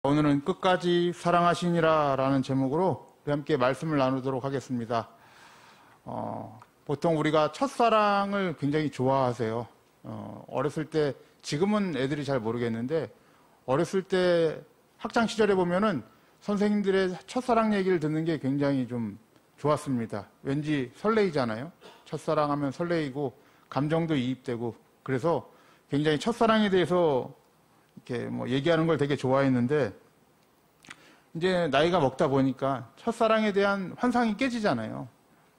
오늘은 끝까지 사랑하시니라 라는 제목으로 우리 함께 말씀을 나누도록 하겠습니다. 보통 우리가 첫사랑을 굉장히 좋아하세요. 어렸을 때, 지금은 애들이 잘 모르겠는데 어렸을 때 학창 시절에 보면은 선생님들의 첫사랑 얘기를 듣는 게 굉장히 좀 좋았습니다. 왠지 설레이잖아요. 첫사랑 하면 설레이고 감정도 이입되고, 그래서 굉장히 첫사랑에 대해서 이렇게 뭐 얘기하는 걸 되게 좋아했는데, 이제 나이가 먹다 보니까 첫사랑에 대한 환상이 깨지잖아요.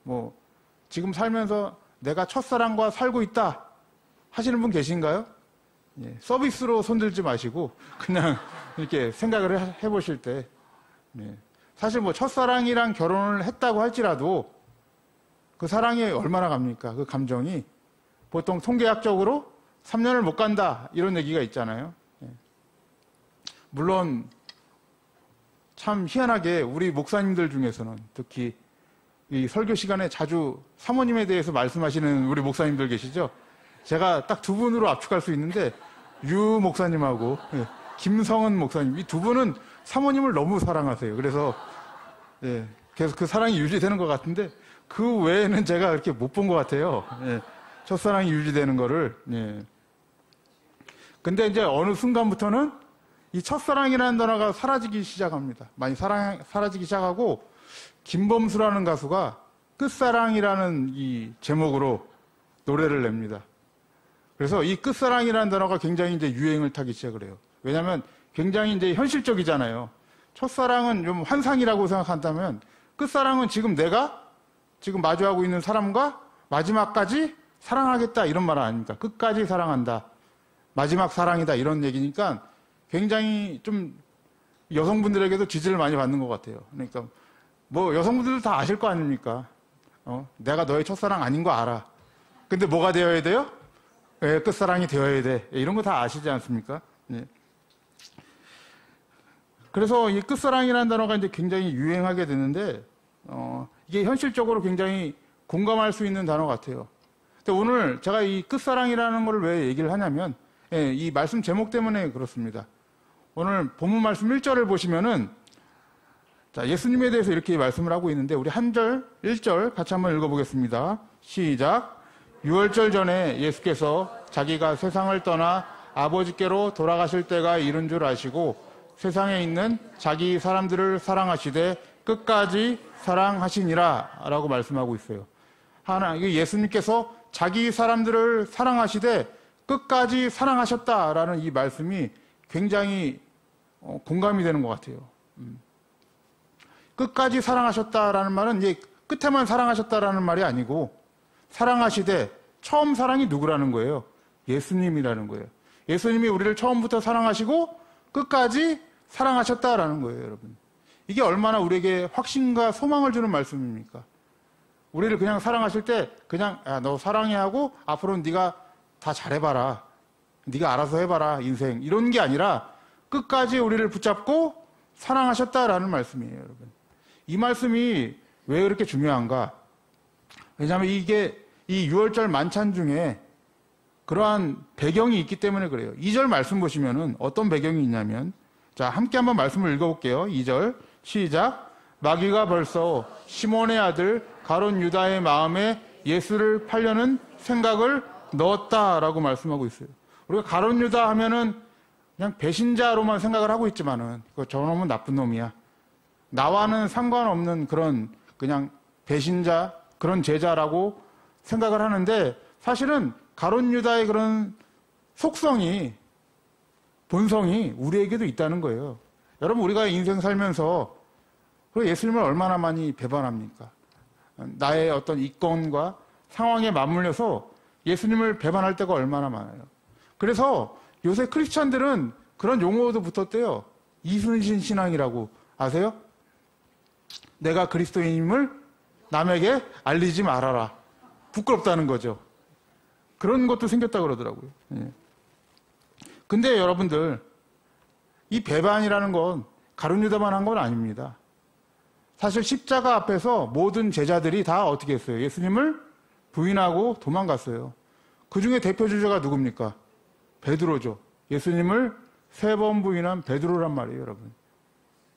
뭐 지금 살면서 내가 첫사랑과 살고 있다 하시는 분 계신가요? 예, 서비스로 손들지 마시고 그냥 이렇게 생각을 해보실 때, 예, 사실 뭐 첫사랑이랑 결혼을 했다고 할지라도 그 사랑이 얼마나 갑니까? 그 감정이 보통 통계학적으로 3년을 못 간다 이런 얘기가 있잖아요. 물론 참 희한하게 우리 목사님들 중에서는, 특히 이 설교 시간에 자주 사모님에 대해서 말씀하시는 우리 목사님들 계시죠? 제가 딱 두 분으로 압축할 수 있는데, 유 목사님하고 김성은 목사님, 이 두 분은 사모님을 너무 사랑하세요. 그래서 계속 그 사랑이 유지되는 것 같은데, 그 외에는 제가 그렇게 못 본 것 같아요. 첫사랑이 유지되는 거를. 근데 이제 어느 순간부터는 이 첫사랑이라는 단어가 사라지기 시작합니다. 많이 사라지기 시작하고, 김범수라는 가수가 끝사랑이라는 이 제목으로 노래를 냅니다. 그래서 이 끝사랑이라는 단어가 굉장히 이제 유행을 타기 시작을 해요. 왜냐하면 굉장히 이제 현실적이잖아요. 첫사랑은 좀 환상이라고 생각한다면, 끝사랑은 지금 내가 지금 마주하고 있는 사람과 마지막까지 사랑하겠다 이런 말 아닙니까? 끝까지 사랑한다, 마지막 사랑이다 이런 얘기니까 굉장히 좀 여성분들에게도 지지를 많이 받는 것 같아요. 그러니까 뭐 여성분들도 다 아실 거 아닙니까? 내가 너의 첫사랑 아닌 거 알아. 근데 뭐가 되어야 돼요? 끝사랑이 되어야 돼. 이런 거 다 아시지 않습니까? 그래서 이 끝사랑이라는 단어가 이제 굉장히 유행하게 되는데, 이게 현실적으로 굉장히 공감할 수 있는 단어 같아요. 근데 오늘 제가 이 끝사랑이라는 걸 왜 얘기를 하냐면, 이 말씀 제목 때문에 그렇습니다. 오늘 본문 말씀 1절을 보시면은, 자, 예수님에 대해서 이렇게 말씀을 하고 있는데, 우리 한 절, 1절 같이 한번 읽어보겠습니다. 시작. 6월절 전에 예수께서 자기가 세상을 떠나 아버지께로 돌아가실 때가 이른 줄 아시고 세상에 있는 자기 사람들을 사랑하시되 끝까지 사랑하시니라 라고 말씀하고 있어요. 예수님께서 자기 사람들을 사랑하시되 끝까지 사랑하셨다라는 이 말씀이 굉장히 공감이 되는 것 같아요. 끝까지 사랑하셨다라는 말은 이제 끝에만 사랑하셨다라는 말이 아니고, 사랑하시되 처음 사랑이 누구라는 거예요? 예수님이라는 거예요. 예수님이 우리를 처음부터 사랑하시고 끝까지 사랑하셨다라는 거예요, 여러분. 이게 얼마나 우리에게 확신과 소망을 주는 말씀입니까? 우리를 그냥 사랑하실 때 그냥 너 사랑해 하고 앞으로는 네가 다 잘해봐라, 네가 알아서 해봐라 인생, 이런 게 아니라 끝까지 우리를 붙잡고 사랑하셨다라는 말씀이에요, 여러분. 이 말씀이 왜 그렇게 중요한가? 왜냐하면 이게 이 6월절 만찬 중에 그러한 배경이 있기 때문에 그래요. 2절 말씀 보시면은 어떤 배경이 있냐면, 자, 함께 한번 말씀을 읽어볼게요. 2절 시작. 마귀가 벌써 시몬의 아들 가룟 유다의 마음에 예수를 팔려는 생각을 넣었다라고 말씀하고 있어요. 우리가 가룟 유다 하면은 그냥 배신자로만 생각을 하고 있지만은, 저놈은 나쁜 놈이야, 나와는 상관없는 그런 그냥 배신자, 그런 제자라고 생각을 하는데, 사실은 가룟 유다의 그런 속성이, 본성이 우리에게도 있다는 거예요. 여러분, 우리가 인생 살면서 예수님을 얼마나 많이 배반합니까? 나의 어떤 이권과 상황에 맞물려서 예수님을 배반할 때가 얼마나 많아요. 그래서 요새 크리스찬들은 그런 용어도 붙었대요. 이순신 신앙이라고. 아세요? 내가 그리스도인임을 남에게 알리지 말아라. 부끄럽다는 거죠. 그런 것도 생겼다고 그러더라고요. 근데 여러분들, 이 배반이라는 건 가룟 유다만 한 건 아닙니다. 사실 십자가 앞에서 모든 제자들이 다 어떻게 했어요? 예수님을 부인하고 도망갔어요. 그 중에 대표 주자가 누굽니까? 베드로죠. 예수님을 3번 부인한 베드로란 말이에요, 여러분.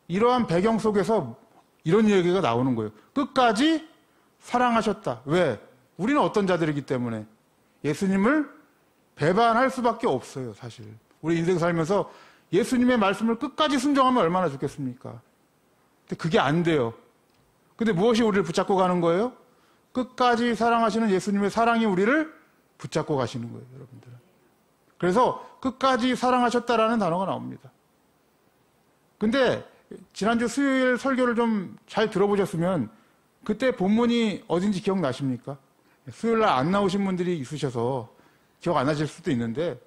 이러한 배경 속에서 이런 얘기가 나오는 거예요. 끝까지 사랑하셨다. 왜? 우리는 어떤 자들이기 때문에 예수님을 배반할 수밖에 없어요, 사실. 우리 인생 살면서 예수님의 말씀을 끝까지 순종하면 얼마나 좋겠습니까? 근데 그게 안 돼요. 근데 무엇이 우리를 붙잡고 가는 거예요? 끝까지 사랑하시는 예수님의 사랑이 우리를 붙잡고 가시는 거예요, 여러분들. 그래서 끝까지 사랑하셨다라는 단어가 나옵니다. 근데 지난주 수요일 설교를 좀 잘 들어보셨으면 그때 본문이 어딘지 기억나십니까? 수요일날 안 나오신 분들이 있으셔서 기억 안 나실 수도 있는데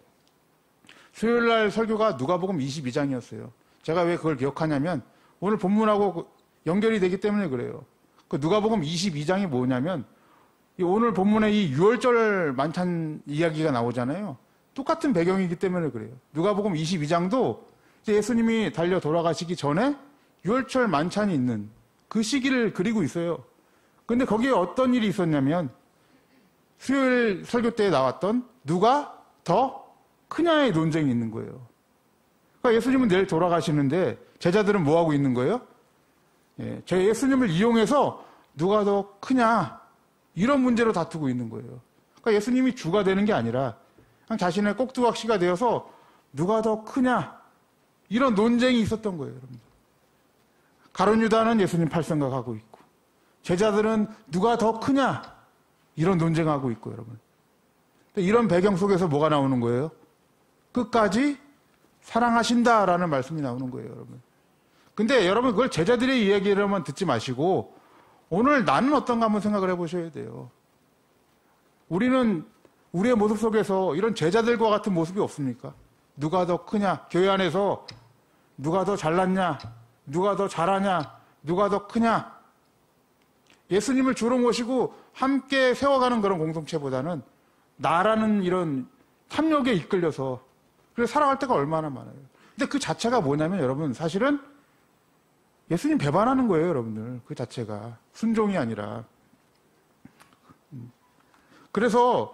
수요일날 설교가 누가복음 22장이었어요. 제가 왜 그걸 기억하냐면 오늘 본문하고 연결이 되기 때문에 그래요. 그 누가복음 22장이 뭐냐면 오늘 본문에 이 유월절 만찬 이야기가 나오잖아요. 똑같은 배경이기 때문에 그래요. 누가복음 22장도 예수님이 달려 돌아가시기 전에 유월절 만찬이 있는 그 시기를 그리고 있어요. 근데 거기에 어떤 일이 있었냐면 수요일 설교 때 나왔던 누가 더 크냐의 논쟁이 있는 거예요. 그러니까 예수님은 내일 돌아가시는데 제자들은 뭐 하고 있는 거예요? 저 예수님을 이용해서 누가 더 크냐 이런 문제로 다투고 있는 거예요. 그러니까 예수님이 주가 되는 게 아니라 그냥 자신의 꼭두각시가 되어서 누가 더 크냐 이런 논쟁이 있었던 거예요, 여러분. 가룟 유다는 예수님 팔 생각하고 있고 제자들은 누가 더 크냐 이런 논쟁하고 있고, 여러분. 이런 배경 속에서 뭐가 나오는 거예요? 끝까지 사랑하신다라는 말씀이 나오는 거예요, 여러분. 근데 여러분 그걸 제자들의 이야기로만 듣지 마시고 오늘 나는 어떤가 한번 생각을 해보셔야 돼요. 우리는 우리의 모습 속에서 이런 제자들과 같은 모습이 없습니까? 누가 더 크냐? 교회 안에서 누가 더 잘났냐? 누가 더 잘하냐? 누가 더 크냐? 예수님을 주로 모시고 함께 세워가는 그런 공동체보다는 나라는 이런 탐욕에 이끌려서 그래서 살아갈 때가 얼마나 많아요. 근데 그 자체가 뭐냐면 여러분 사실은 예수님 배반하는 거예요, 여러분들. 그 자체가 순종이 아니라. 그래서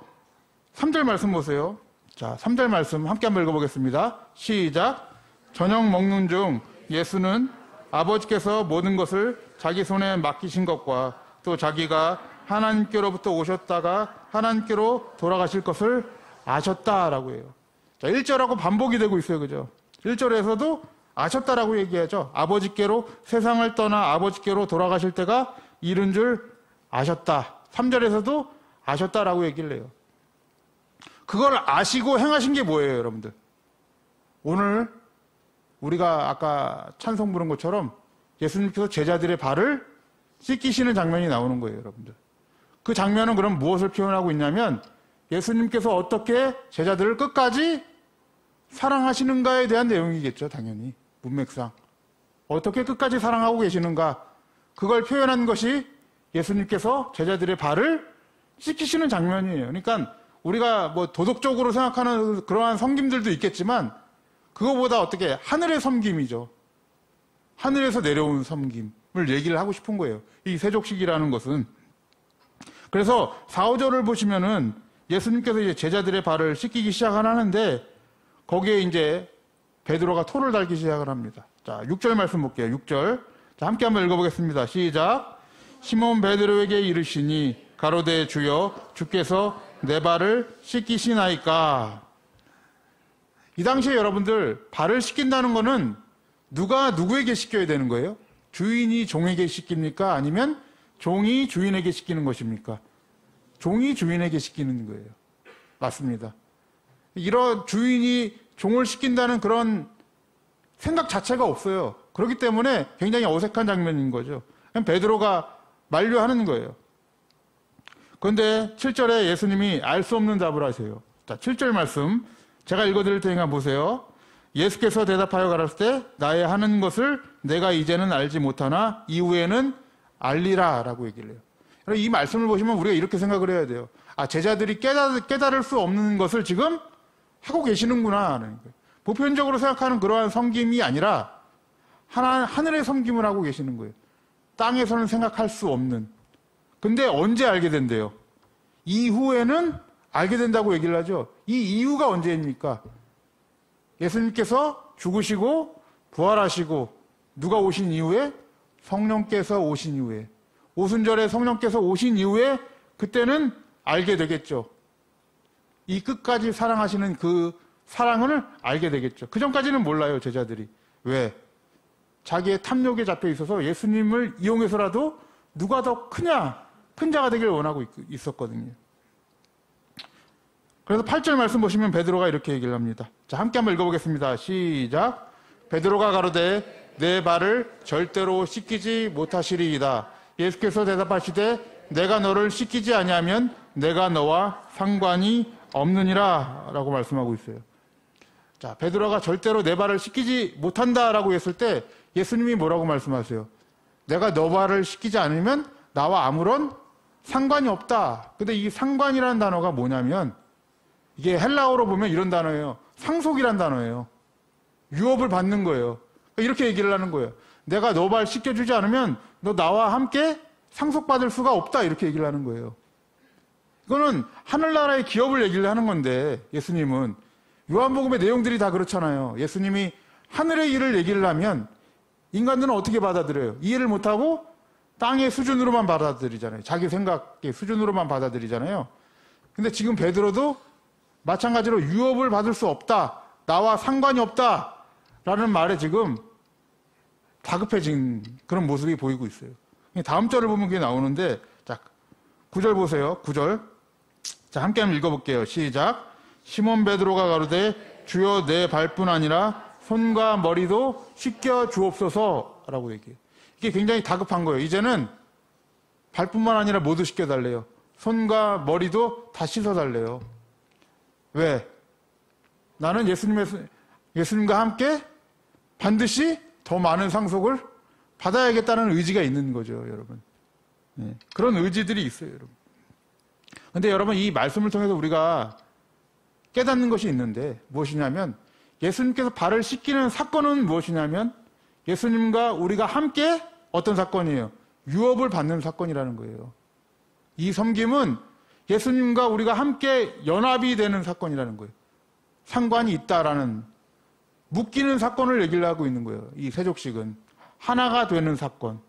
3절 말씀 보세요. 자, 3절 말씀 함께 한번 읽어보겠습니다. 시작. 저녁 먹는 중 예수는 아버지께서 모든 것을 자기 손에 맡기신 것과 또 자기가 하나님께로부터 오셨다가 하나님께로 돌아가실 것을 아셨다라고 해요. 자, 1절하고 반복이 되고 있어요. 그죠? 1절에서도 아셨다라고 얘기하죠. 아버지께로 세상을 떠나 아버지께로 돌아가실 때가 이른 줄 아셨다. 3절에서도 아셨다라고 얘기를 해요. 그걸 아시고 행하신 게 뭐예요, 여러분들? 오늘 우리가 아까 찬송 부른 것처럼 예수님께서 제자들의 발을 씻기시는 장면이 나오는 거예요, 여러분들. 그 장면은 그럼 무엇을 표현하고 있냐면 예수님께서 어떻게 제자들을 끝까지 사랑하시는가에 대한 내용이겠죠, 당연히. 문맥상. 어떻게 끝까지 사랑하고 계시는가. 그걸 표현한 것이 예수님께서 제자들의 발을 씻기시는 장면이에요. 그러니까 우리가 뭐 도덕적으로 생각하는 그러한 섬김들도 있겠지만 그거보다 어떻게 하늘의 섬김이죠. 하늘에서 내려온 섬김을 얘기를 하고 싶은 거예요. 이 세족식이라는 것은. 그래서 4, 5절을 보시면은 예수님께서 이제 제자들의 발을 씻기기 시작을 하는데 거기에 이제 베드로가 토를 달기 시작을 합니다. 자, 6절 말씀 볼게요. 6절. 자, 함께 한번 읽어보겠습니다. 시작. 시몬 베드로에게 이르시니 가로되 주여 주께서 내 발을 씻기시나이까. 이 당시에 여러분들 발을 씻긴다는 거는 누가 누구에게 씻겨야 되는 거예요? 주인이 종에게 씻깁니까? 아니면 종이 주인에게 씻기는 것입니까? 종이 주인에게 씻기는 거예요. 맞습니다. 이런 주인이 종을 씻긴다는 그런 생각 자체가 없어요. 그렇기 때문에 굉장히 어색한 장면인 거죠. 그냥 베드로가 만류하는 거예요. 그런데 7절에 예수님이 알 수 없는 답을 하세요. 자, 7절 말씀 제가 읽어드릴 테니까 보세요. 예수께서 대답하여 가라사대 때 나의 하는 것을 내가 이제는 알지 못하나 이후에는 알리라 라고 얘기를 해요. 이 말씀을 보시면 우리가 이렇게 생각을 해야 돼요. 아, 제자들이 깨달을 수 없는 것을 지금 하고 계시는구나 하는 거예요. 보편적으로 생각하는 그러한 섬김이 아니라 하늘의 섬김을 하고 계시는 거예요. 땅에서는 생각할 수 없는. 근데 언제 알게 된대요? 이후에는 알게 된다고 얘기를 하죠. 이 이유가 언제입니까? 예수님께서 죽으시고 부활하시고 누가 오신 이후에? 성령께서 오신 이후에, 오순절에 성령께서 오신 이후에 그때는 알게 되겠죠. 이 끝까지 사랑하시는 그 사랑을 알게 되겠죠. 그 전까지는 몰라요, 제자들이. 왜? 자기의 탐욕에 잡혀 있어서 예수님을 이용해서라도 누가 더 크냐, 큰 자가 되길 원하고 있었거든요. 그래서 8절 말씀 보시면 베드로가 이렇게 얘기를 합니다. 자, 함께 한번 읽어보겠습니다. 시작. 베드로가 가로되 내 발을 절대로 씻기지 못하시리이다. 예수께서 대답하시되 내가 너를 씻기지 아니하면 내가 너와 상관이 없느니라 라고 말씀하고 있어요. 자, 베드로가 절대로 내 발을 씻기지 못한다라고 했을 때 예수님이 뭐라고 말씀하세요? 내가 너 발을 씻기지 않으면 나와 아무런 상관이 없다. 근데 이 상관이라는 단어가 뭐냐면 이게 헬라어로 보면 이런 단어예요. 상속이란 단어예요. 유업을 받는 거예요. 이렇게 얘기를 하는 거예요. 내가 너 발 씻겨주지 않으면 너 나와 함께 상속받을 수가 없다. 이렇게 얘기를 하는 거예요. 이거는 하늘나라의 기업을 얘기를 하는 건데 예수님은 요한복음의 내용들이 다 그렇잖아요. 예수님이 하늘의 일을 얘기를 하면 인간들은 어떻게 받아들여요? 이해를 못하고 땅의 수준으로만 받아들이잖아요. 자기 생각의 수준으로만 받아들이잖아요. 근데 지금 베드로도 마찬가지로 유업을 받을 수 없다. 나와 상관이 없다. 라는 말에 지금 다급해진 그런 모습이 보이고 있어요. 다음 절을 보면 그게 나오는데, 자, 9절 보세요. 9절. 자, 함께 한번 읽어볼게요. 시작. 시몬 베드로가 가로되 주여 내 발뿐 아니라 손과 머리도 씻겨 주옵소서 라고 얘기해요. 이게 굉장히 다급한 거예요. 이제는 발뿐만 아니라 모두 씻겨달래요. 손과 머리도 다 씻어달래요. 왜? 나는 예수님과 함께 반드시 더 많은 상속을 받아야겠다는 의지가 있는 거죠, 여러분. 네, 그런 의지들이 있어요, 여러분. 근데 여러분, 이 말씀을 통해서 우리가 깨닫는 것이 있는데 무엇이냐면 예수님께서 발을 씻기는 사건은 무엇이냐면 예수님과 우리가 함께 어떤 사건이에요? 유업을 받는 사건이라는 거예요. 이 섬김은 예수님과 우리가 함께 연합이 되는 사건이라는 거예요. 상관이 있다라는 묶이는 사건을 얘기를 하고 있는 거예요. 이 세족식은 하나가 되는 사건.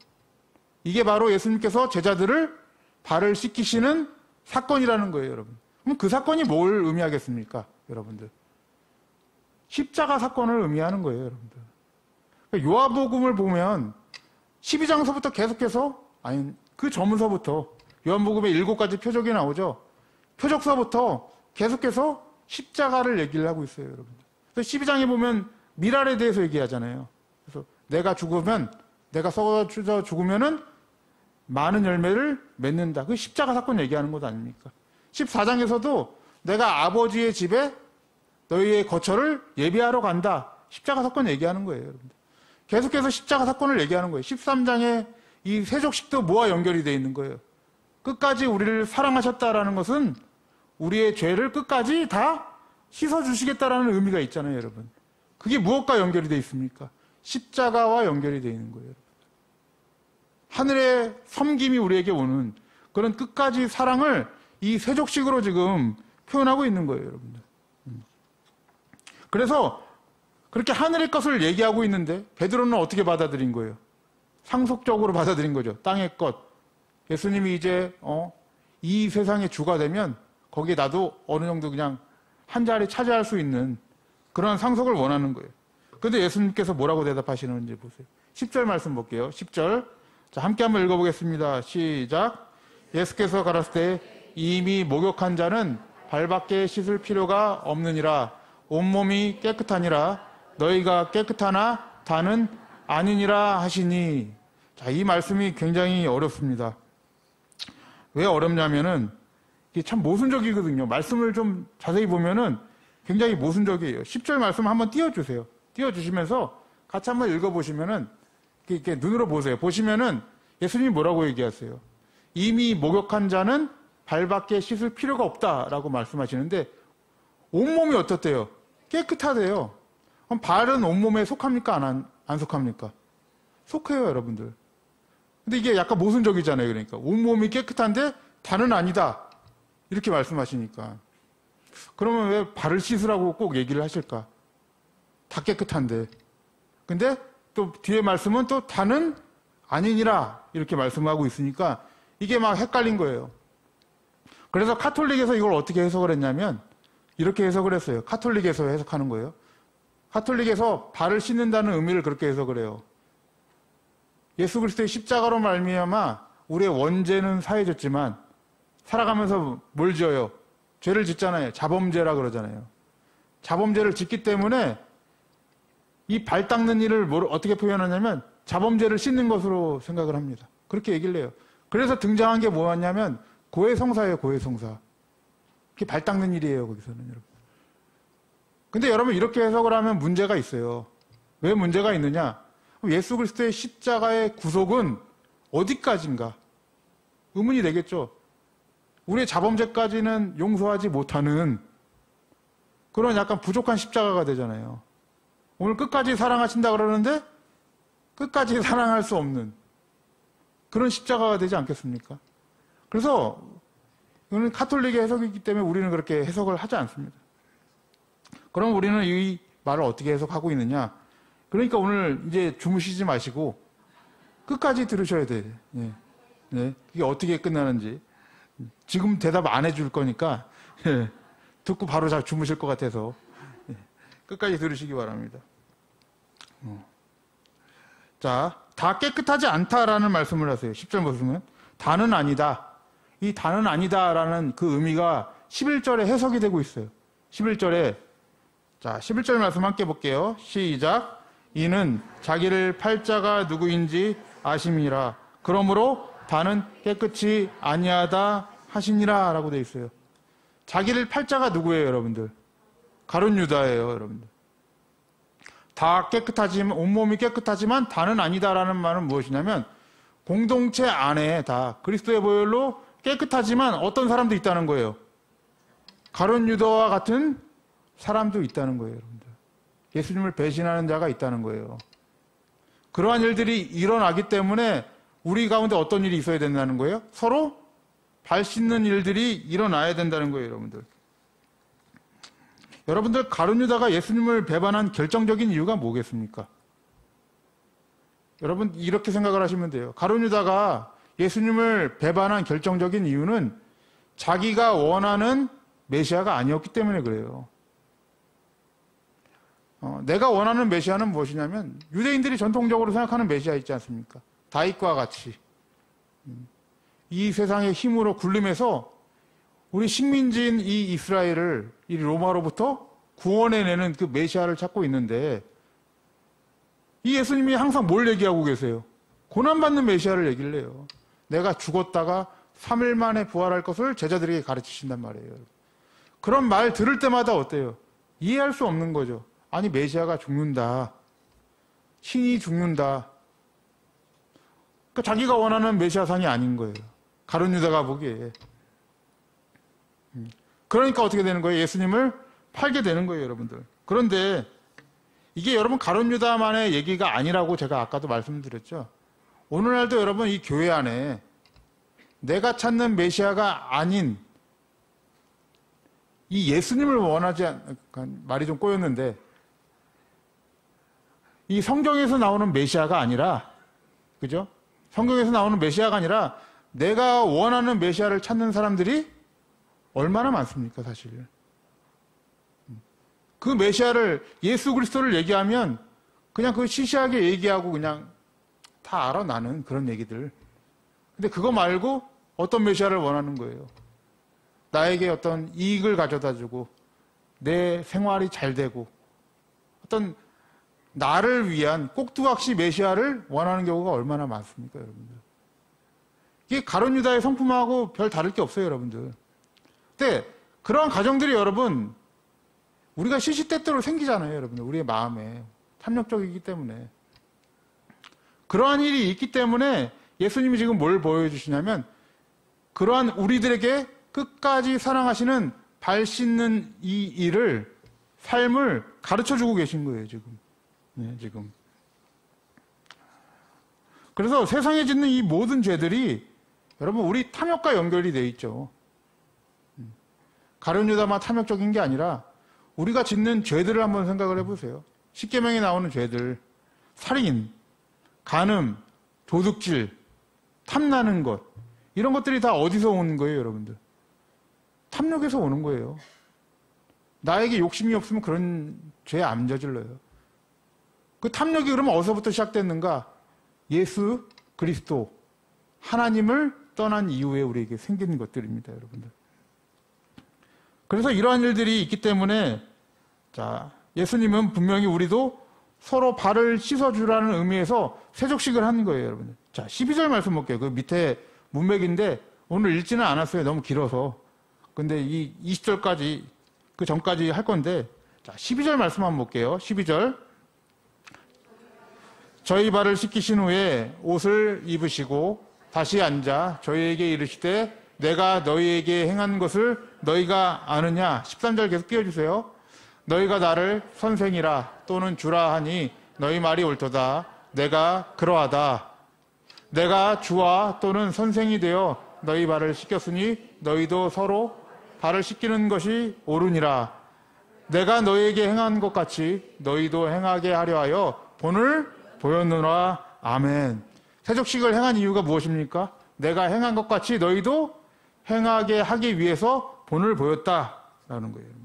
이게 바로 예수님께서 제자들을 발을 씻기시는 사건이라는 거예요, 여러분. 그럼 그 사건이 뭘 의미하겠습니까, 여러분들? 십자가 사건을 의미하는 거예요, 여러분들. 그러니까 요한복음을 보면 12장서부터 계속해서, 아니, 그 전문서부터 요한복음에 7가지 표적이 나오죠. 표적서부터 계속해서 십자가를 얘기를 하고 있어요, 여러분들. 그래서 12장에 보면 미랄에 대해서 얘기하잖아요. 그래서 내가 죽으면, 내가 썩어져 죽으면은 많은 열매를 맺는다. 그 십자가 사건 얘기하는 것 아닙니까? 14장에서도 내가 아버지의 집에 너희의 거처를 예비하러 간다. 십자가 사건 얘기하는 거예요, 여러분들. 계속해서 십자가 사건을 얘기하는 거예요. 13장에 이 세족식도 뭐와 연결이 되어 있는 거예요? 끝까지 우리를 사랑하셨다라는 것은 우리의 죄를 끝까지 다 씻어주시겠다라는 의미가 있잖아요, 여러분. 그게 무엇과 연결이 되어 있습니까? 십자가와 연결이 되어 있는 거예요. 하늘의 섬김이 우리에게 오는 그런 끝까지 사랑을 이 세족식으로 지금 표현하고 있는 거예요, 여러분들. 그래서 그렇게 하늘의 것을 얘기하고 있는데 베드로는 어떻게 받아들인 거예요? 상속적으로 받아들인 거죠. 땅의 것. 예수님이 이제 이 세상의 주가 되면 거기에 나도 어느 정도 그냥 한 자리 차지할 수 있는 그런 상속을 원하는 거예요. 그런데 예수님께서 뭐라고 대답하시는지 보세요. 10절 말씀 볼게요. 10절. 자, 함께 한번 읽어보겠습니다. 시작. 예수께서 가라사대 이미 목욕한 자는 발밖에 씻을 필요가 없느니라. 온몸이 깨끗하니라. 너희가 깨끗하나 다는 아니니라 하시니. 자, 이 말씀이 굉장히 어렵습니다. 왜 어렵냐면은 이게 참 모순적이거든요. 말씀을 좀 자세히 보면은 굉장히 모순적이에요. 10절 말씀 한번 띄워주세요. 띄워주시면서 같이 한번 읽어보시면은 이렇게 눈으로 보세요. 보시면은 예수님이 뭐라고 얘기하세요? 이미 목욕한 자는 발밖에 씻을 필요가 없다라고 말씀하시는데 온몸이 어떻대요? 깨끗하대요. 그럼 발은 온몸에 속합니까? 안 속합니까? 속해요, 여러분들. 근데 이게 약간 모순적이잖아요. 그러니까 온몸이 깨끗한데 다는 아니다. 이렇게 말씀하시니까. 그러면 왜 발을 씻으라고 꼭 얘기를 하실까? 다 깨끗한데. 근데 또 뒤에 말씀은 또 다는 아니니라 이렇게 말씀하고 있으니까 이게 막 헷갈린 거예요. 그래서 카톨릭에서 이걸 어떻게 해석을 했냐면 이렇게 해석을 했어요. 카톨릭에서 해석하는 거예요. 카톨릭에서 발을 씻는다는 의미를 그렇게 해석을 해요. 예수 그리스도의 십자가로 말미암아 우리의 원죄는 사해졌지만 살아가면서 뭘 지어요? 죄를 짓잖아요. 자범죄라 그러잖아요. 자범죄를 짓기 때문에 이 발 닦는 일을 어떻게 표현하냐면 자범죄를 씻는 것으로 생각을 합니다. 그렇게 얘기를 해요. 그래서 등장한 게 뭐였냐면 고해성사예요. 고해성사. 그게 발 닦는 일이에요. 거기서는 여러분. 근데 여러분 이렇게 해석을 하면 문제가 있어요. 왜 문제가 있느냐? 예수 그리스도의 십자가의 구속은 어디까지인가? 의문이 되겠죠. 우리의 자범죄까지는 용서하지 못하는 그런 약간 부족한 십자가가 되잖아요. 오늘 끝까지 사랑하신다 그러는데 끝까지 사랑할 수 없는 그런 십자가가 되지 않겠습니까? 그래서 이거는 카톨릭의 해석이기 때문에 우리는 그렇게 해석을 하지 않습니다. 그럼 우리는 이 말을 어떻게 해석하고 있느냐? 그러니까 오늘 이제 주무시지 마시고 끝까지 들으셔야 돼요. 예. 네. 이게 어떻게 끝나는지. 지금 대답 안 해줄 거니까 예. 듣고 바로 잘 주무실 것 같아서 예. 끝까지 들으시기 바랍니다. 자, 다 깨끗하지 않다라는 말씀을 하세요. 10절 보시면 다는 아니다. 이 다는 아니다라는 그 의미가 11절에 해석이 되고 있어요. 11절에 자, 11절 말씀 함께 볼게요. 시작. 이는 자기를 팔자가 누구인지 아심이라. 그러므로 다는 깨끗이 아니하다 하시니라 라고 되어 있어요. 자기를 팔자가 누구예요, 여러분들? 가룟 유다예요, 여러분들. 다 깨끗하지만, 온몸이 깨끗하지만 다는 아니다라는 말은 무엇이냐면 공동체 안에 다 그리스도의 보혈로 깨끗하지만 어떤 사람도 있다는 거예요. 가룟 유다와 같은 사람도 있다는 거예요, 여러분들. 예수님을 배신하는 자가 있다는 거예요. 그러한 일들이 일어나기 때문에 우리 가운데 어떤 일이 있어야 된다는 거예요? 서로 발 씻는 일들이 일어나야 된다는 거예요, 여러분들. 여러분들, 가룟 유다가 예수님을 배반한 결정적인 이유가 뭐겠습니까? 여러분, 이렇게 생각을 하시면 돼요. 가룟 유다가 예수님을 배반한 결정적인 이유는 자기가 원하는 메시아가 아니었기 때문에 그래요. 내가 원하는 메시아는 무엇이냐면 유대인들이 전통적으로 생각하는 메시아 있지 않습니까? 다윗과 같이 이 세상의 힘으로 굴림해서 우리 식민지인 이 이스라엘을 이 로마로부터 구원해내는 그 메시아를 찾고 있는데 이 예수님이 항상 뭘 얘기하고 계세요? 고난받는 메시아를 얘기를 해요. 내가 죽었다가 3일 만에 부활할 것을 제자들에게 가르치신단 말이에요. 그런 말 들을 때마다 어때요? 이해할 수 없는 거죠. 아니, 메시아가 죽는다. 신이 죽는다. 그러니까 자기가 원하는 메시아상이 아닌 거예요. 가룟 유다가 보기에. 그러니까 어떻게 되는 거예요? 예수님을 팔게 되는 거예요, 여러분들. 그런데 이게 여러분 가룟 유다만의 얘기가 아니라고 제가 아까도 말씀드렸죠. 오늘날도 여러분 이 교회 안에 내가 찾는 메시아가 아닌 이 예수님을 원하지 말이 좀 꼬였는데 이 성경에서 나오는 메시아가 아니라, 그죠? 성경에서 나오는 메시아가 아니라 내가 원하는 메시아를 찾는 사람들이 얼마나 많습니까, 사실. 그 메시아를, 예수 그리스도를 얘기하면 그냥 그 시시하게 얘기하고 그냥 다 알아, 나는 그런 얘기들. 근데 그거 말고 어떤 메시아를 원하는 거예요? 나에게 어떤 이익을 가져다 주고 내 생활이 잘 되고 어떤 나를 위한 꼭두각시 메시아를 원하는 경우가 얼마나 많습니까, 여러분들? 이게 가룟 유다의 성품하고 별 다를 게 없어요, 여러분들. 근데 그러한 가정들이 여러분 우리가 시시때때로 생기잖아요, 여러분들. 우리의 마음에 탐욕적이기 때문에. 그러한 일이 있기 때문에 예수님이 지금 뭘 보여주시냐면 그러한 우리들에게 끝까지 사랑하시는 발 씻는 이 일을, 삶을 가르쳐주고 계신 거예요, 지금. 네, 지금. 그래서 세상에 짓는 이 모든 죄들이 여러분 우리 탐욕과 연결이 되어 있죠. 가룟 유다만 탐욕적인 게 아니라 우리가 짓는 죄들을 한번 생각을 해보세요. 십계명에 나오는 죄들, 살인, 간음, 도둑질, 탐나는 것, 이런 것들이 다 어디서 오는 거예요, 여러분들? 탐욕에서 오는 거예요. 나에게 욕심이 없으면 그런 죄 안 저질러요. 그 탐욕이 그러면 어디서부터 시작됐는가? 예수 그리스도, 하나님을 떠난 이후에 우리에게 생긴 것들입니다, 여러분들. 그래서 이러한 일들이 있기 때문에, 자, 예수님은 분명히 우리도 서로 발을 씻어주라는 의미에서 세족식을 한 거예요, 여러분들. 자, 12절 말씀 볼게요. 그 밑에 문맥인데 오늘 읽지는 않았어요. 너무 길어서. 근데 이 20절까지, 그 전까지 할 건데, 자, 12절 말씀 한번 볼게요. 12절. 저희 발을 씻기신 후에 옷을 입으시고 다시 앉아 저희에게 이르시되 내가 너희에게 행한 것을 너희가 아느냐. 13절 계속 띄워주세요. 너희가 나를 선생이라 또는 주라 하니 너희 말이 옳도다. 내가 그러하다. 내가 주와 또는 선생이 되어 너희 발을 씻겼으니 너희도 서로 발을 씻기는 것이 옳으니라. 내가 너희에게 행한 것 같이 너희도 행하게 하려 하여 본을 보였노라. 아멘. 세족식을 행한 이유가 무엇입니까? 내가 행한 것 같이 너희도 행하게 하기 위해서 본을 보였다라는 거예요.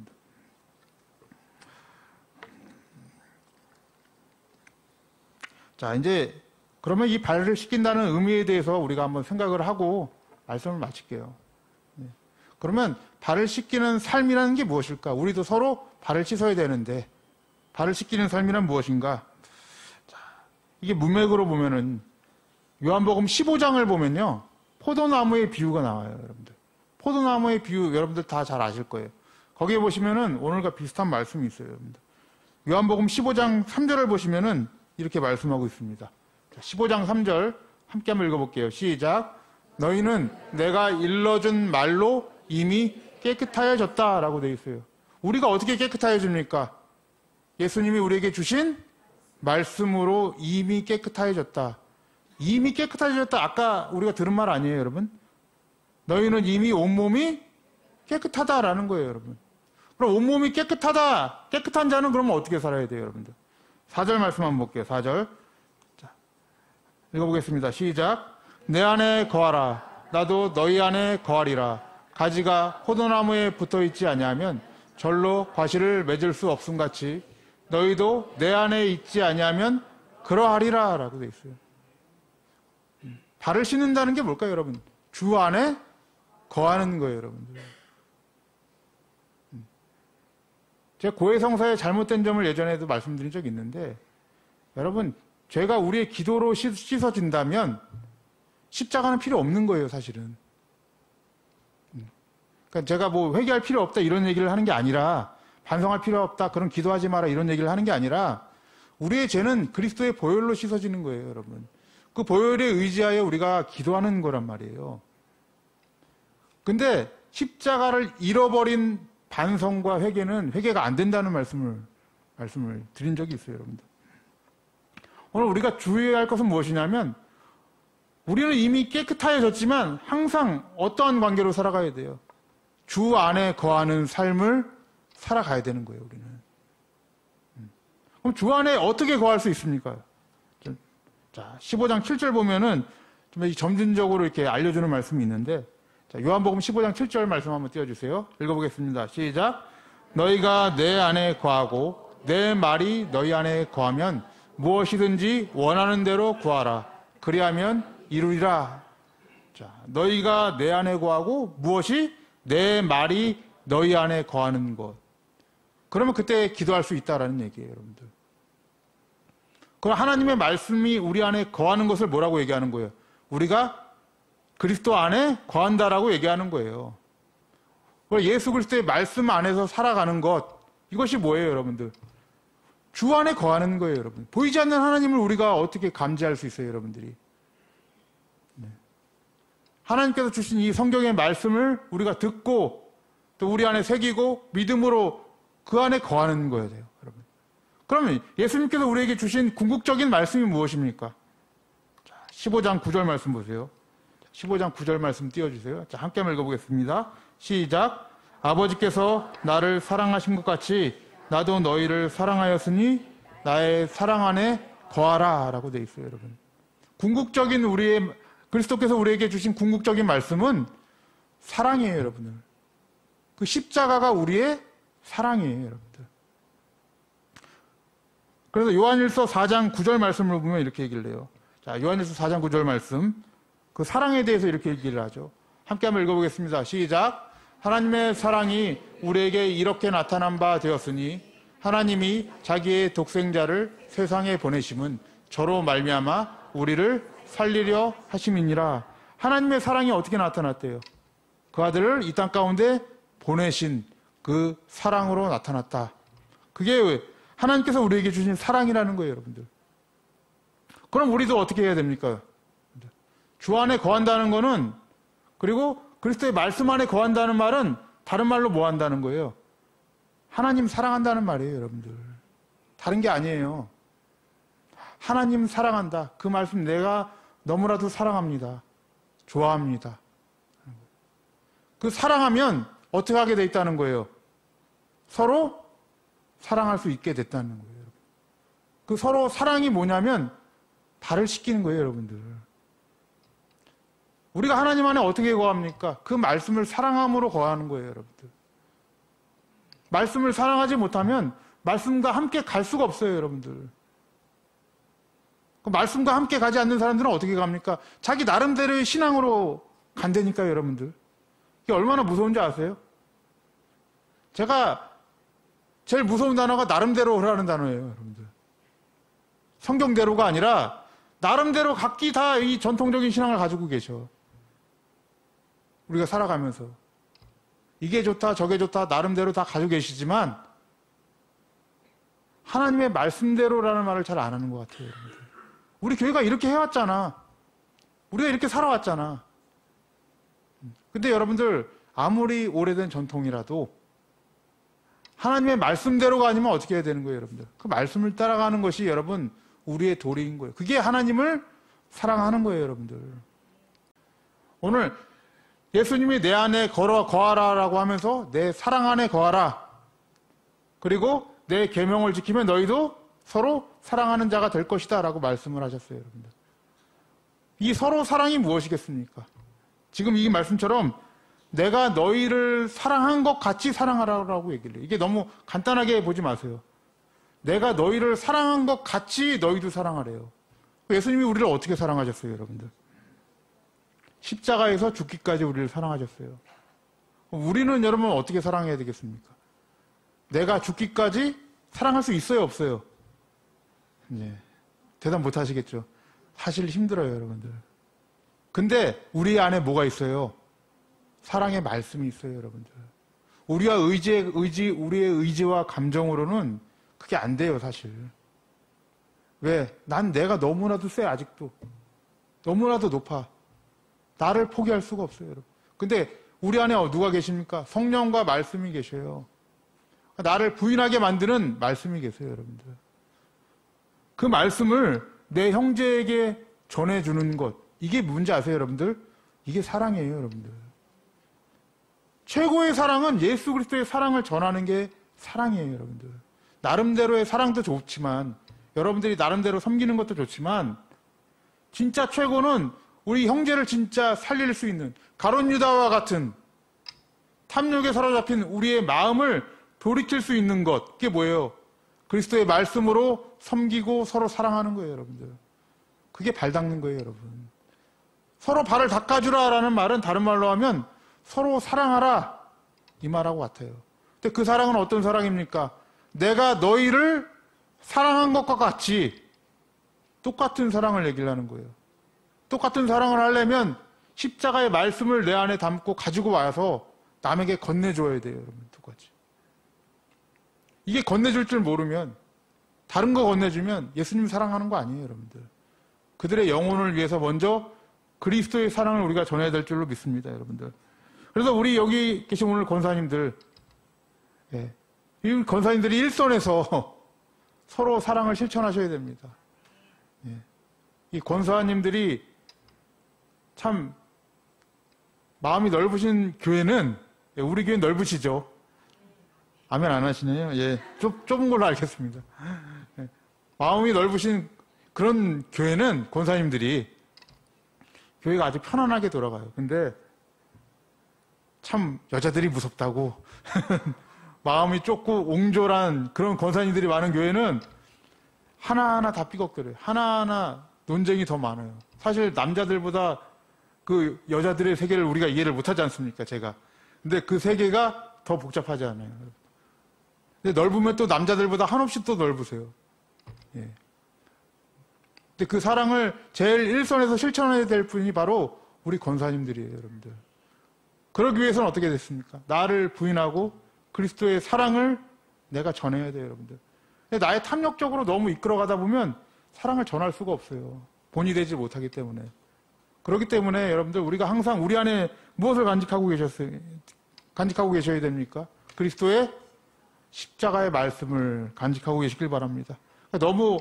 자, 이제 그러면 이 발을 씻긴다는 의미에 대해서 우리가 한번 생각을 하고 말씀을 마칠게요. 그러면 발을 씻기는 삶이라는 게 무엇일까? 우리도 서로 발을 씻어야 되는데 발을 씻기는 삶이란 무엇인가? 자, 이게 문맥으로 보면은 요한복음 15장을 보면요. 포도나무의 비유가 나와요, 여러분들. 포도나무의 비유 여러분들 다 잘 아실 거예요. 거기에 보시면은 오늘과 비슷한 말씀이 있어요, 여러분들. 요한복음 15장 3절을 보시면은 이렇게 말씀하고 있습니다. 15장 3절 함께 한번 읽어볼게요. 시작. 너희는 내가 일러준 말로 이미 깨끗하여졌다라고 되어 있어요. 우리가 어떻게 깨끗하여집니까? 예수님이 우리에게 주신 말씀으로 이미 깨끗하여졌다. 이미 깨끗하여졌다. 아까 우리가 들은 말 아니에요, 여러분? 너희는 이미 온몸이 깨끗하다라는 거예요, 여러분. 그럼 온몸이 깨끗하다. 깨끗한 자는 그러면 어떻게 살아야 돼요, 여러분들? 4절 말씀 한번 볼게요. 4절. 자, 읽어보겠습니다. 시작. 내 안에 거하라. 나도 너희 안에 거하리라. 가지가 포도나무에 붙어있지 아니하면 절로 과실을 맺을 수 없음같이 너희도 내 안에 있지 아니하면 그러하리라 라고 되어 있어요. 발을 씻는다는 게 뭘까요, 여러분? 주 안에 거하는 거예요, 여러분들. 제가 고해성사의 잘못된 점을 예전에도 말씀드린 적이 있는데, 여러분, 죄가 우리의 기도로 씻어진다면 십자가는 필요 없는 거예요, 사실은. 그러니까 제가 뭐 회개할 필요 없다 이런 얘기를 하는 게 아니라, 반성할 필요 없다, 그런 기도하지 마라 이런 얘기를 하는 게 아니라, 우리의 죄는 그리스도의 보혈로 씻어지는 거예요, 여러분. 그 보혈에 의지하여 우리가 기도하는 거란 말이에요. 근데 십자가를 잃어버린 반성과 회개는 회개가 안 된다는 말씀을 드린 적이 있어요, 여러분들. 오늘 우리가 주의해야 할 것은 무엇이냐면, 우리는 이미 깨끗하여졌지만 항상 어떠한 관계로 살아가야 돼요. 주 안에 거하는 삶을 살아가야 되는 거예요, 우리는. 그럼 주 안에 어떻게 거할 수 있습니까? 자, 15장 7절 보면은 좀 점진적으로 이렇게 알려주는 말씀이 있는데, 자, 요한복음 15장 7절 말씀 한번 띄워주세요. 읽어보겠습니다. 시작. 너희가 내 안에 거하고 내 말이 너희 안에 거하면 무엇이든지 원하는 대로 구하라. 그리하면 이루리라. 자, 너희가 내 안에 거하고 무엇이? 내 말이 너희 안에 거하는 것. 그러면 그때 기도할 수 있다라는 얘기예요, 여러분들. 그럼 하나님의 말씀이 우리 안에 거하는 것을 뭐라고 얘기하는 거예요? 우리가 그리스도 안에 거한다라고 얘기하는 거예요. 예수 그리스도의 말씀 안에서 살아가는 것, 이것이 뭐예요, 여러분들? 주 안에 거하는 거예요, 여러분. 보이지 않는 하나님을 우리가 어떻게 감지할 수 있어요, 여러분들이? 네. 하나님께서 주신 이 성경의 말씀을 우리가 듣고 또 우리 안에 새기고 믿음으로 그 안에 거하는 거예요, 여러분. 그러면 예수님께서 우리에게 주신 궁극적인 말씀이 무엇입니까? 자, 15장 9절 말씀 보세요. 15장 9절 말씀 띄워주세요. 자, 함께 읽어보겠습니다. 시작. 아버지께서 나를 사랑하신 것 같이 나도 너희를 사랑하였으니 나의 사랑 안에 거하라 라고 돼 있어요, 여러분. 궁극적인 그리스도께서 우리에게 주신 궁극적인 말씀은 사랑이에요, 여러분들. 그 십자가가 우리의 사랑이에요, 여러분들. 그래서 요한일서 4장 9절 말씀을 보면 이렇게 얘기를 해요. 자, 요한일서 4장 9절 말씀. 그 사랑에 대해서 이렇게 얘기를 하죠. 함께 한번 읽어보겠습니다. 시작. 하나님의 사랑이 우리에게 이렇게 나타난 바 되었으니 하나님이 자기의 독생자를 세상에 보내심은 저로 말미암아 우리를 살리려 하심이니라. 하나님의 사랑이 어떻게 나타났대요? 그 아들을 이 땅 가운데 보내신 그 사랑으로 나타났다. 그게 하나님께서 우리에게 주신 사랑이라는 거예요, 여러분들. 그럼 우리도 어떻게 해야 됩니까? 주 안에 거한다는 거는, 그리고 그리스도의 말씀 안에 거한다는 말은 다른 말로 뭐 한다는 거예요? 하나님 사랑한다는 말이에요, 여러분들. 다른 게 아니에요. 하나님 사랑한다. 그 말씀 내가 너무나도 사랑합니다. 좋아합니다. 그 사랑하면 어떻게 하게 돼 있다는 거예요? 서로 사랑할 수 있게 됐다는 거예요. 그 서로 사랑이 뭐냐면 발을 씻기는 거예요, 여러분들. 우리가 하나님 안에 어떻게 거합니까? 그 말씀을 사랑함으로 거하는 거예요, 여러분들. 말씀을 사랑하지 못하면 말씀과 함께 갈 수가 없어요, 여러분들. 그 말씀과 함께 가지 않는 사람들은 어떻게 갑니까? 자기 나름대로의 신앙으로 간다니까요, 여러분들. 이게 얼마나 무서운지 아세요? 제가 제일 무서운 단어가 나름대로라는 단어예요, 여러분들. 성경대로가 아니라 나름대로 각기 다 이 전통적인 신앙을 가지고 계셔. 우리가 살아가면서 이게 좋다 저게 좋다 나름대로 다 가지고 계시지만 하나님의 말씀대로라는 말을 잘 안 하는 것 같아요, 여러분들. 우리 교회가 이렇게 해왔잖아. 우리가 이렇게 살아왔잖아. 근데 여러분들 아무리 오래된 전통이라도 하나님의 말씀대로가 아니면 어떻게 해야 되는 거예요, 여러분들? 그 말씀을 따라가는 것이 여러분 우리의 도리인 거예요. 그게 하나님을 사랑하는 거예요, 여러분들. 오늘 예수님이 내 안에 거하라라고 하면서 내 사랑 안에 거하라. 그리고 내 계명을 지키면 너희도 서로 사랑하는 자가 될 것이다 라고 말씀을 하셨어요, 여러분들. 이 서로 사랑이 무엇이겠습니까? 지금 이 말씀처럼 내가 너희를 사랑한 것 같이 사랑하라고 얘기를 해요. 이게 너무 간단하게 보지 마세요. 내가 너희를 사랑한 것 같이 너희도 사랑하래요. 예수님이 우리를 어떻게 사랑하셨어요, 여러분들? 십자가에서 죽기까지 우리를 사랑하셨어요. 우리는 여러분 어떻게 사랑해야 되겠습니까? 내가 죽기까지 사랑할 수 있어요, 없어요? 네. 대답 못 하시겠죠? 사실 힘들어요, 여러분들. 근데 우리 안에 뭐가 있어요? 사랑의 말씀이 있어요, 여러분들. 우리의 의지와 감정으로는 그게 안 돼요, 사실. 왜? 내가 너무나도 세, 아직도. 너무나도 높아. 나를 포기할 수가 없어요, 여러분. 근데 우리 안에 누가 계십니까? 성령과 말씀이 계셔요. 나를 부인하게 만드는 말씀이 계세요, 여러분들. 그 말씀을 내 형제에게 전해주는 것. 이게 뭔지 아세요, 여러분들? 이게 사랑이에요, 여러분들. 최고의 사랑은 예수 그리스도의 사랑을 전하는 게 사랑이에요, 여러분들. 나름대로의 사랑도 좋지만, 여러분들이 나름대로 섬기는 것도 좋지만, 진짜 최고는 우리 형제를 진짜 살릴 수 있는 가룟 유다와 같은 탐욕에 사로잡힌 우리의 마음을 돌이킬 수 있는 것. 그게 뭐예요? 그리스도의 말씀으로 섬기고 서로 사랑하는 거예요, 여러분들. 그게 발 닦는 거예요, 여러분. 서로 발을 닦아주라라는 말은 다른 말로 하면 서로 사랑하라 이 말하고 같아요. 근데 그 사랑은 어떤 사랑입니까? 내가 너희를 사랑한 것과 같이 똑같은 사랑을 얘기를 하는 거예요. 똑같은 사랑을 하려면 십자가의 말씀을 내 안에 담고 가지고 와서 남에게 건네줘야 돼요, 여러분. 똑같이. 이게 건네줄 줄 모르면, 다른 거 건네주면 예수님 사랑하는 거 아니에요, 여러분들. 그들의 영혼을 위해서 먼저 그리스도의 사랑을 우리가 전해야 될 줄로 믿습니다, 여러분들. 그래서 우리 여기 계신 오늘 권사님들, 이 권사님들이 일선에서 서로 사랑을 실천하셔야 됩니다. 이 권사님들이 참 마음이 넓으신 교회는, 우리 교회는 넓으시죠? 아멘 안 하시네요. 좁은 걸로 알겠습니다. 마음이 넓으신 그런 교회는 권사님들이 교회가 아주 편안하게 돌아가요. 근데 참 여자들이 무섭다고 마음이 좁고 옹졸한 그런 권사님들이 많은 교회는 하나하나 다 삐걱거려요. 하나하나 논쟁이 더 많아요. 사실 남자들보다 그 여자들의 세계를 우리가 이해를 못하지 않습니까, 제가. 근데 그 세계가 더 복잡하지 않아요. 근데 넓으면 또 남자들보다 한없이 또 넓으세요. 예. 근데 그 사랑을 제일 일선에서 실천해야 될 분이 바로 우리 권사님들이에요, 여러분들. 그러기 위해서는 어떻게 됐습니까? 나를 부인하고 그리스도의 사랑을 내가 전해야 돼요, 여러분들. 근데 나의 탐욕적으로 너무 이끌어가다 보면 사랑을 전할 수가 없어요. 본이 되지 못하기 때문에. 그렇기 때문에 여러분들 우리가 항상 우리 안에 무엇을 간직하고 계셔야 됩니까? 그리스도의 십자가의 말씀을 간직하고 계시길 바랍니다. 그러니까 너무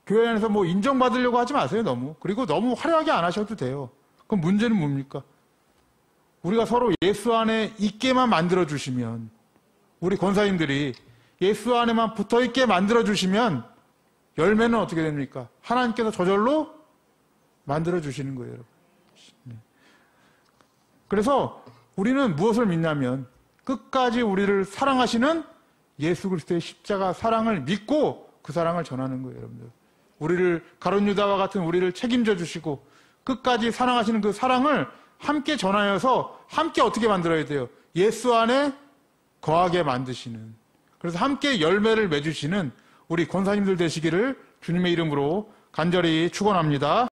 교회 안에서 뭐 인정받으려고 하지 마세요, 너무. 그리고 너무 화려하게 안 하셔도 돼요. 그럼 문제는 뭡니까? 우리가 서로 예수 안에 있게만 만들어주시면, 우리 권사님들이 예수 안에만 붙어있게 만들어주시면 열매는 어떻게 됩니까? 하나님께서 저절로 만들어주시는 거예요, 여러분. 네. 그래서 우리는 무엇을 믿냐면 끝까지 우리를 사랑하시는 예수 그리스도의 십자가 사랑을 믿고 그 사랑을 전하는 거예요, 여러분들. 우리를 가룟 유다와 같은 우리를 책임져 주시고 끝까지 사랑하시는 그 사랑을 함께 전하여서 함께 어떻게 만들어야 돼요? 예수 안에 거하게 만드시는, 그래서 함께 열매를 맺으시는 우리 권사님들 되시기를 주님의 이름으로 간절히 축원합니다.